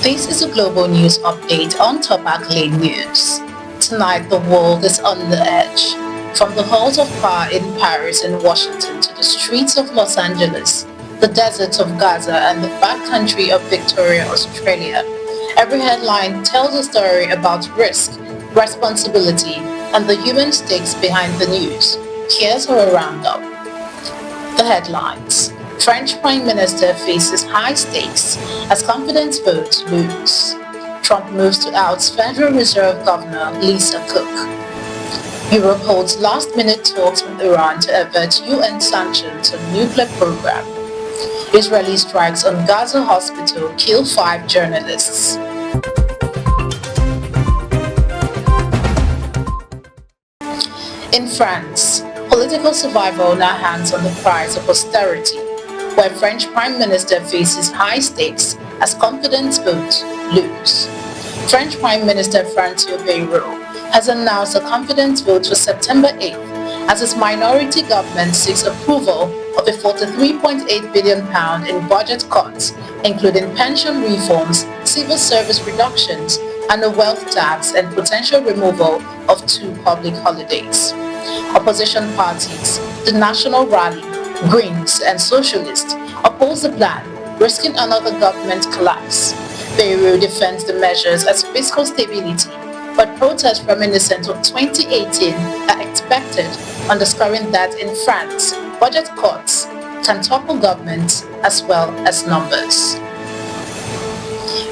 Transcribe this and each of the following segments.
This is a global news update on Top Lane News. Tonight, the world is on the edge. From the halls of power in Paris and Washington to the streets of Los Angeles, the deserts of Gaza and the backcountry of Victoria, Australia, every headline tells a story about risk, responsibility, and the human stakes behind the news. Here's our roundup. The headlines. French Prime Minister faces high stakes as confidence votes lose. Trump moves to oust Federal Reserve Governor Lisa Cook. Europe holds last-minute talks with Iran to avert UN sanctions on nuclear program. Israeli strikes on Gaza hospital kill 5 journalists. In France, political survival now hangs on the price of austerity, where French Prime Minister faces high stakes as confidence votes lose. French Prime Minister François Bayrou has announced a confidence vote for September 8th as his minority government seeks approval of a £43.8 billion in budget cuts, including pension reforms, civil service reductions, and a wealth tax and potential removal of 2 public holidays. Opposition parties, the National Rally, Greens and Socialists oppose the plan, risking another government collapse. Bayrou defends the measures as fiscal stability, but protests reminiscent of 2018 are expected, underscoring that in France, budget cuts can topple governments as well as numbers.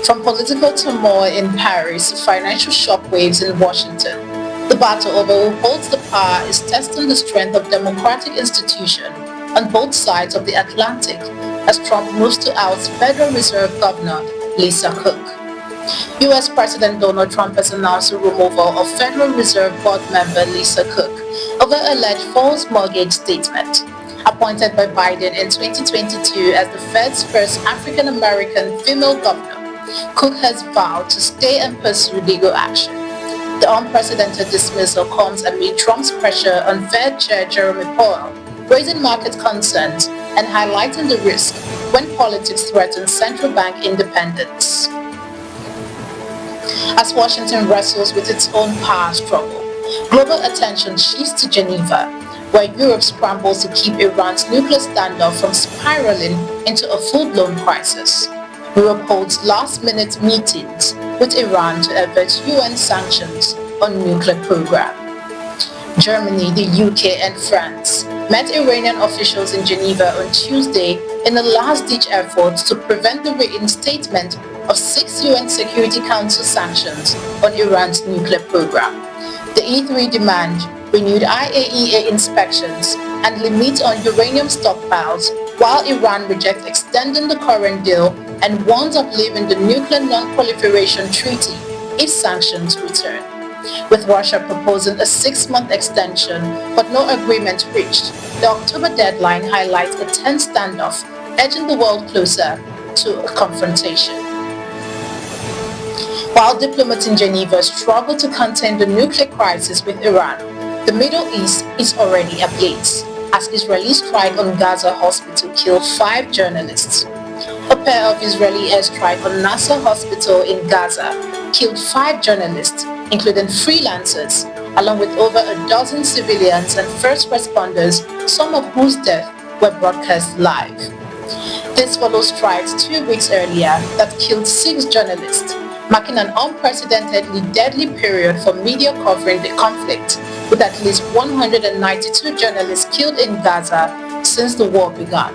From political turmoil in Paris to financial shockwaves in Washington, the battle over who holds the power is testing the strength of democratic institutions on both sides of the Atlantic as Trump moves to oust Federal Reserve Governor Lisa Cook. U.S. President Donald Trump has announced the removal of Federal Reserve Board member Lisa Cook over alleged false mortgage statement. Appointed by Biden in 2022 as the Fed's first African-American female governor, Cook has vowed to stay and pursue legal action. The unprecedented dismissal comes amid Trump's pressure on Fed Chair Jerome Powell, raising market concerns and highlighting the risk when politics threatens central bank independence. As Washington wrestles with its own power struggle, global attention shifts to Geneva, where Europe scrambles to keep Iran's nuclear standoff from spiraling into a full-blown crisis. Europe holds last-minute meetings with Iran to avert UN sanctions on nuclear program. Germany, the UK and France met Iranian officials in Geneva on Tuesday in a last-ditch effort to prevent the reinstatement of 6 UN Security Council sanctions on Iran's nuclear program. The E3 demand renewed IAEA inspections and limits on uranium stockpiles, while Iran rejects extending the current deal and warns of leaving the Nuclear Non-Proliferation Treaty if sanctions return. With Russia proposing a 6-month extension but no agreement reached, the October deadline highlights a tense standoff, edging the world closer to a confrontation. While diplomats in Geneva struggle to contain the nuclear crisis with Iran, the Middle East is already ablaze as Israeli strike on Gaza hospital killed 5 journalists. A pair of Israeli airstrikes on Nasser hospital in Gaza killed 5 journalists, including freelancers, along with over a dozen civilians and first responders, some of whose deaths were broadcast live. This follows strikes 2 weeks earlier that killed 6 journalists, marking an unprecedentedly deadly period for media covering the conflict, with at least 192 journalists killed in Gaza since the war began.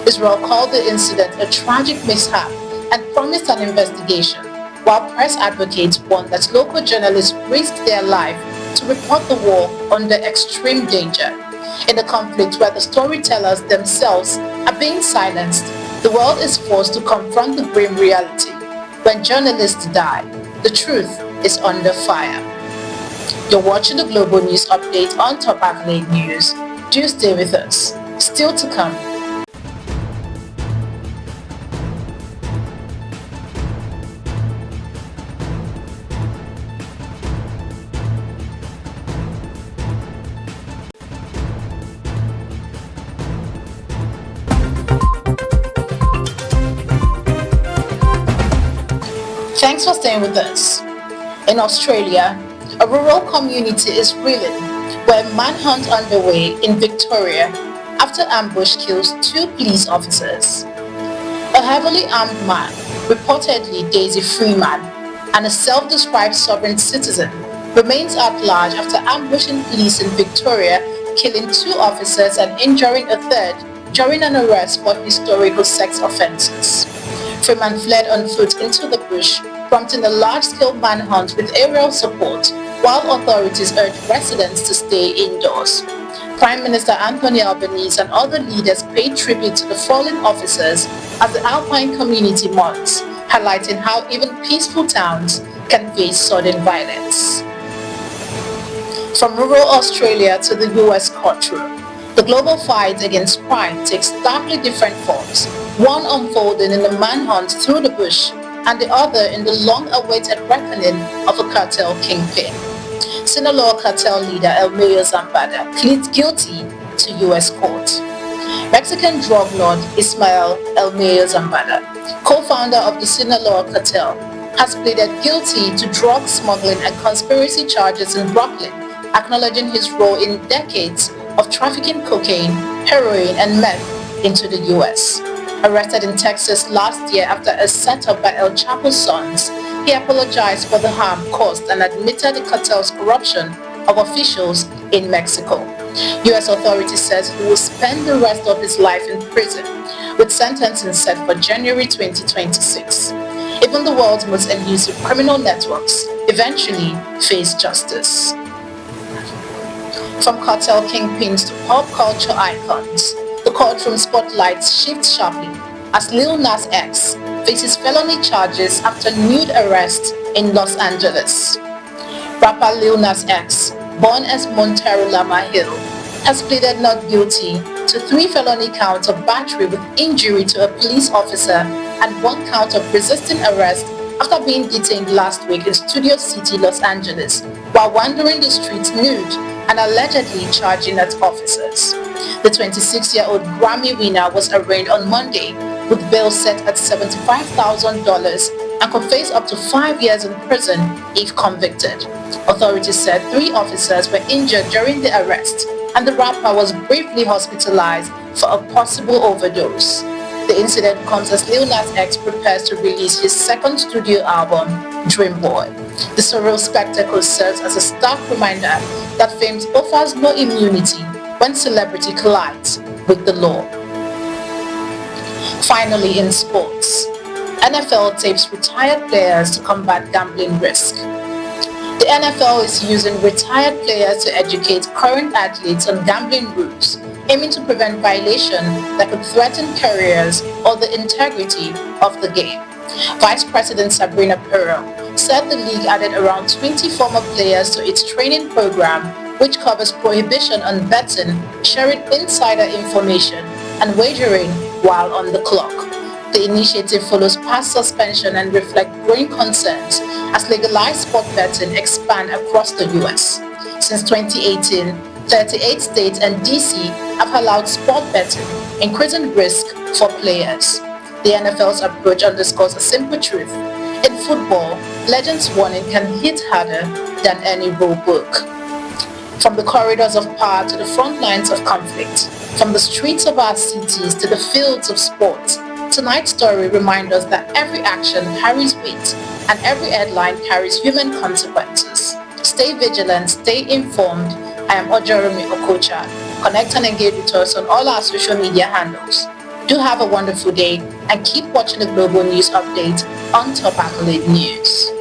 Israel called the incident a tragic mishap and promised an investigation, while press advocates warned that local journalists risked their life to report the war under extreme danger. In a conflict where the storytellers themselves are being silenced, the world is forced to confront the grim reality. When journalists die, the truth is under fire. You're watching the Global News Update on Top Lane News. Do stay with us. Still to come. Thanks for staying with us. In Australia, a rural community is reeling where a manhunt underway in Victoria after ambush kills 2 police officers. A heavily armed man, reportedly Daisy Freeman, and a self-described sovereign citizen remains at large after ambushing police in Victoria, killing 2 officers and injuring a third during an arrest for historical sex offences. Freeman fled on foot into the bush, prompting a large-scale manhunt with aerial support, while authorities urged residents to stay indoors. Prime Minister Anthony Albanese and other leaders paid tribute to the fallen officers as the Alpine community mourns, highlighting how even peaceful towns can face sudden violence. From rural Australia to the US courtroom, the global fight against crime takes starkly different forms, one unfolding in the manhunt through the bush and the other in the long-awaited reckoning of a cartel kingpin. Sinaloa cartel leader Mayo Zambada pleads guilty to U.S. court. Mexican drug lord Ismael Mayo Zambada, co-founder of the Sinaloa cartel, has pleaded guilty to drug smuggling and conspiracy charges in Brooklyn, acknowledging his role in decades of trafficking cocaine, heroin, and meth into the U.S. Arrested in Texas last year after a setup by El Chapo's sons, he apologized for the harm caused and admitted the cartel's corruption of officials in Mexico. U.S. authorities says he will spend the rest of his life in prison, with sentencing set for January 2026. Even the world's most elusive criminal networks eventually face justice. From cartel kingpins to pop culture icons, the courtroom spotlights shift sharply as Lil Nas X faces felony charges after nude arrest in Los Angeles. Rapper Lil Nas X, born as Montero Lama Hill, has pleaded not guilty to 3 felony counts of battery with injury to a police officer and 1 count of resisting arrest after being detained last week in Studio City, Los Angeles, while wandering the streets nude and allegedly charging at officers. The 26-year-old Grammy winner was arraigned on Monday with bail set at $75,000 and could face up to 5 years in prison if convicted. Authorities said 3 officers were injured during the arrest and the rapper was briefly hospitalized for a possible overdose. The incident comes as Lil Nas X prepares to release his 2nd studio album, Dream Boy. The surreal spectacle serves as a stark reminder that fame offers no immunity when celebrity collides with the law. Finally, in sports, NFL tapes retired players to combat gambling risk. The NFL is using retired players to educate current athletes on gambling rules, aiming to prevent violation that could threaten careers or the integrity of the game. Vice President Sabrina Perel said the league added around 20 former players to its training program, which covers prohibition on betting, sharing insider information, and wagering while on the clock. The initiative follows past suspension and reflects growing concerns as legalized sport betting expand across the U.S. Since 2018, 38 states and D.C. have allowed sport betting, increasing risk for players. The NFL's approach underscores a simple truth. In football, legends warning can hit harder than any rule book. From the corridors of power to the front lines of conflict, from the streets of our cities to the fields of sports, tonight's story reminds us that every action carries weight and every headline carries human consequences. Stay vigilant, stay informed. I am Ojoromi Okocha. Connect and engage with us on all our social media handles. Do have a wonderful day and keep watching the Global News Update on Top Accolade News.